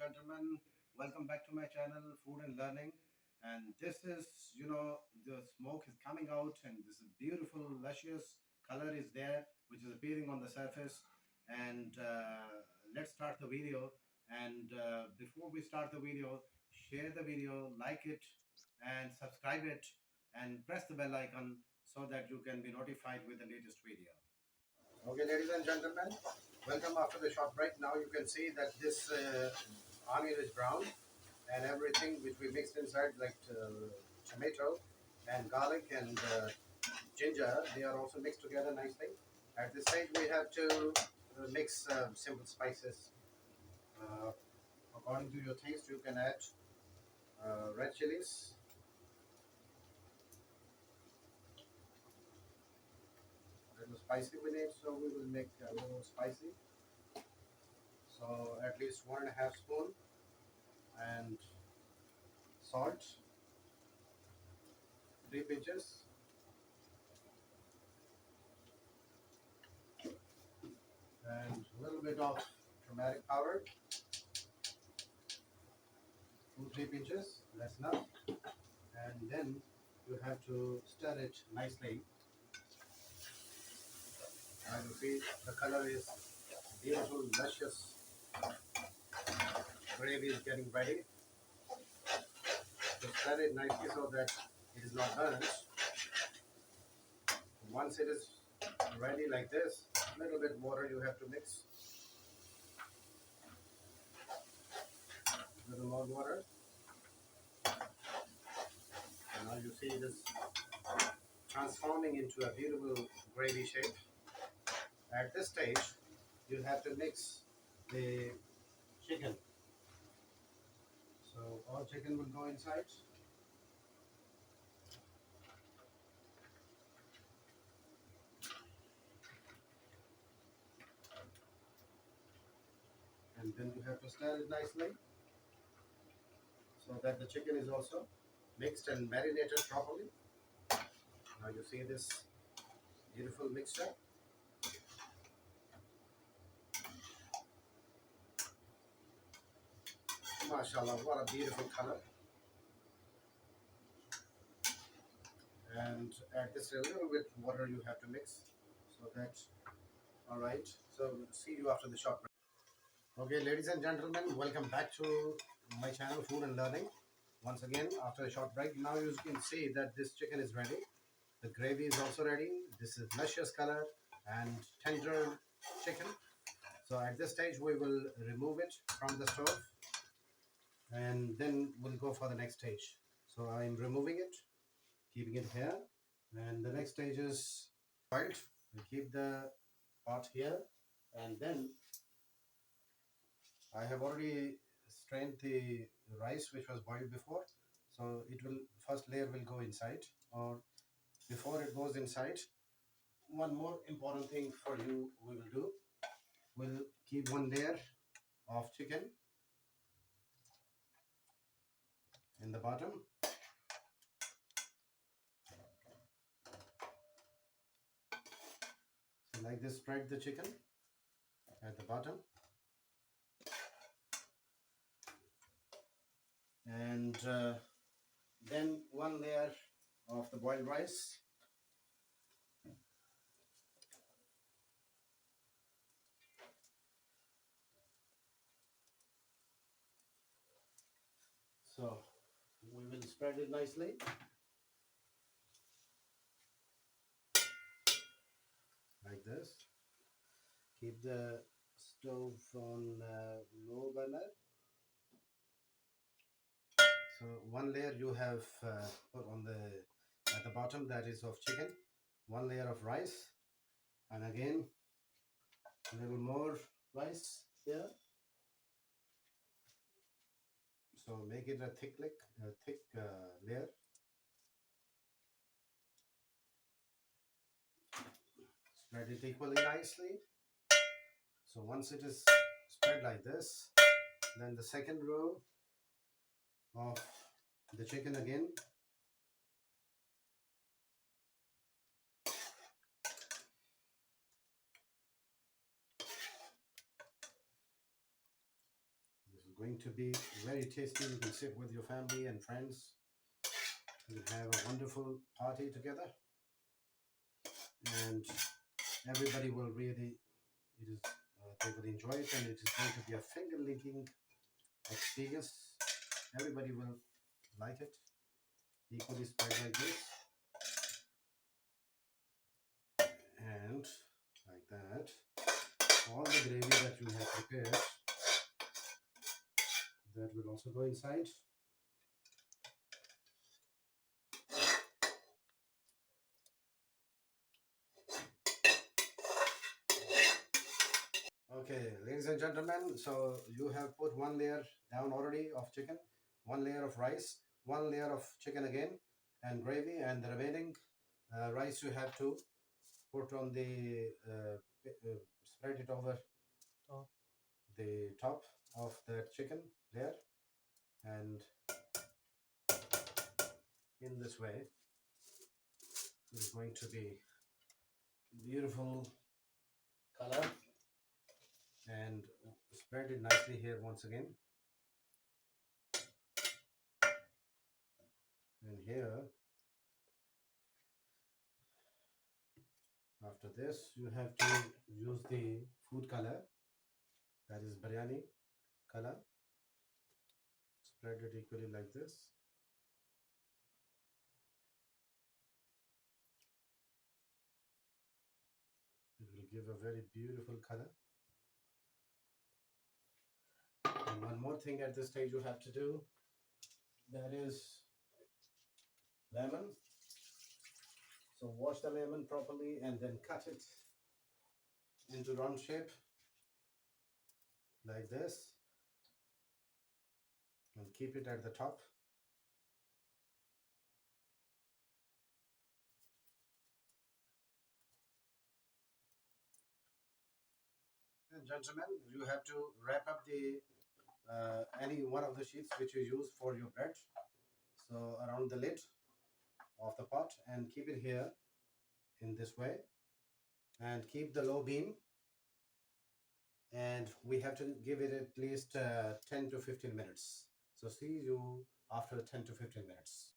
gentlemen, welcome back to my channel, Food and Learning. And this is, the smoke is coming out, and this is beautiful, luscious color is there, which is appearing on the surface. And let's start the video. And before we start the video, share the video, like it, and subscribe it, and press the bell icon so that you can be notified with the latest video. Okay, ladies and gentlemen, welcome after the short break. Now you can see that this onion is brown, and everything which we mixed inside, like tomato and garlic and ginger, they are also mixed together nicely. At this stage, we have to mix simple spices. According to your taste, you can add red chilies, a little spicy we need, so we will make a little spicy. So at least 1.5 spoon, and salt, 3 pinches, and a little bit of turmeric powder, 2-3 pinches, that's enough. And then you have to stir it nicely. And you see the color is beautiful, luscious. Gravy is getting ready. So stir it nicely so that it is not burnt. Once it is ready like this, a little bit water you have to mix. A little more water. And now you see it is transforming into a beautiful gravy shape. At this stage, you have to mix the chicken. So all chicken will go inside. And then you have to stir it nicely so that the chicken is also mixed and marinated properly. Now you see this beautiful mixture. MashaAllah, what a beautiful color. And add this a little bit water you have to mix so that, alright, so we'll see you after the short break. Okay, ladies and gentlemen, welcome back to my channel, Food and Learning. Once again, after a short break, now you can see that this chicken is ready. The gravy is also ready. This is luscious color and tender chicken. So at this stage, we will remove it from the stove, and then we'll go for the next stage. So I'm removing it, keeping it here. And the next stage is boiled. We keep the pot here, and then I have already strained the rice which was boiled before. So it will, first layer will go inside, or before it goes inside, one more important thing for you we will do. We'll keep one layer of chicken in the bottom. So like this, spread the chicken at the bottom. And then one layer of the boiled rice. So we will spread it nicely. Like this. Keep the stove on low burner. So one layer you have put on at the bottom, that is of chicken. One layer of rice, and again a little more rice here. So make it a thick layer. Spread it equally nicely. So once it is spread like this, then the second row of the chicken again. This will Going to be very tasty. You can sit with your family and friends and have a wonderful party together, and everybody will really they will enjoy it, and it is going to be a finger licking experience. Everybody will like it. Equally spread like this, and like that. All the gravy that you have prepared, that will also go inside. Okay, ladies and gentlemen, so you have put one layer down already of chicken, one layer of rice, one layer of chicken again, and gravy, and the remaining rice you have to put on the spread it over the top of the chicken layer, and in this way is going to be beautiful color, and spread it nicely here once again. And here, after this, you have to use the food color, that is biryani color. Spread it equally like this. It will give a very beautiful color. And one more thing at this stage you have to do, that is lemon. So wash the lemon properly and then cut it into round shape like this, and keep it at the top. And gentlemen, you have to wrap up the any one of the sheets which you use for your bread, so around the lid of the pot, and keep it here in this way, and keep the low beam, and we have to give it at least 10 to 15 minutes. So see you after 10 to 15 minutes.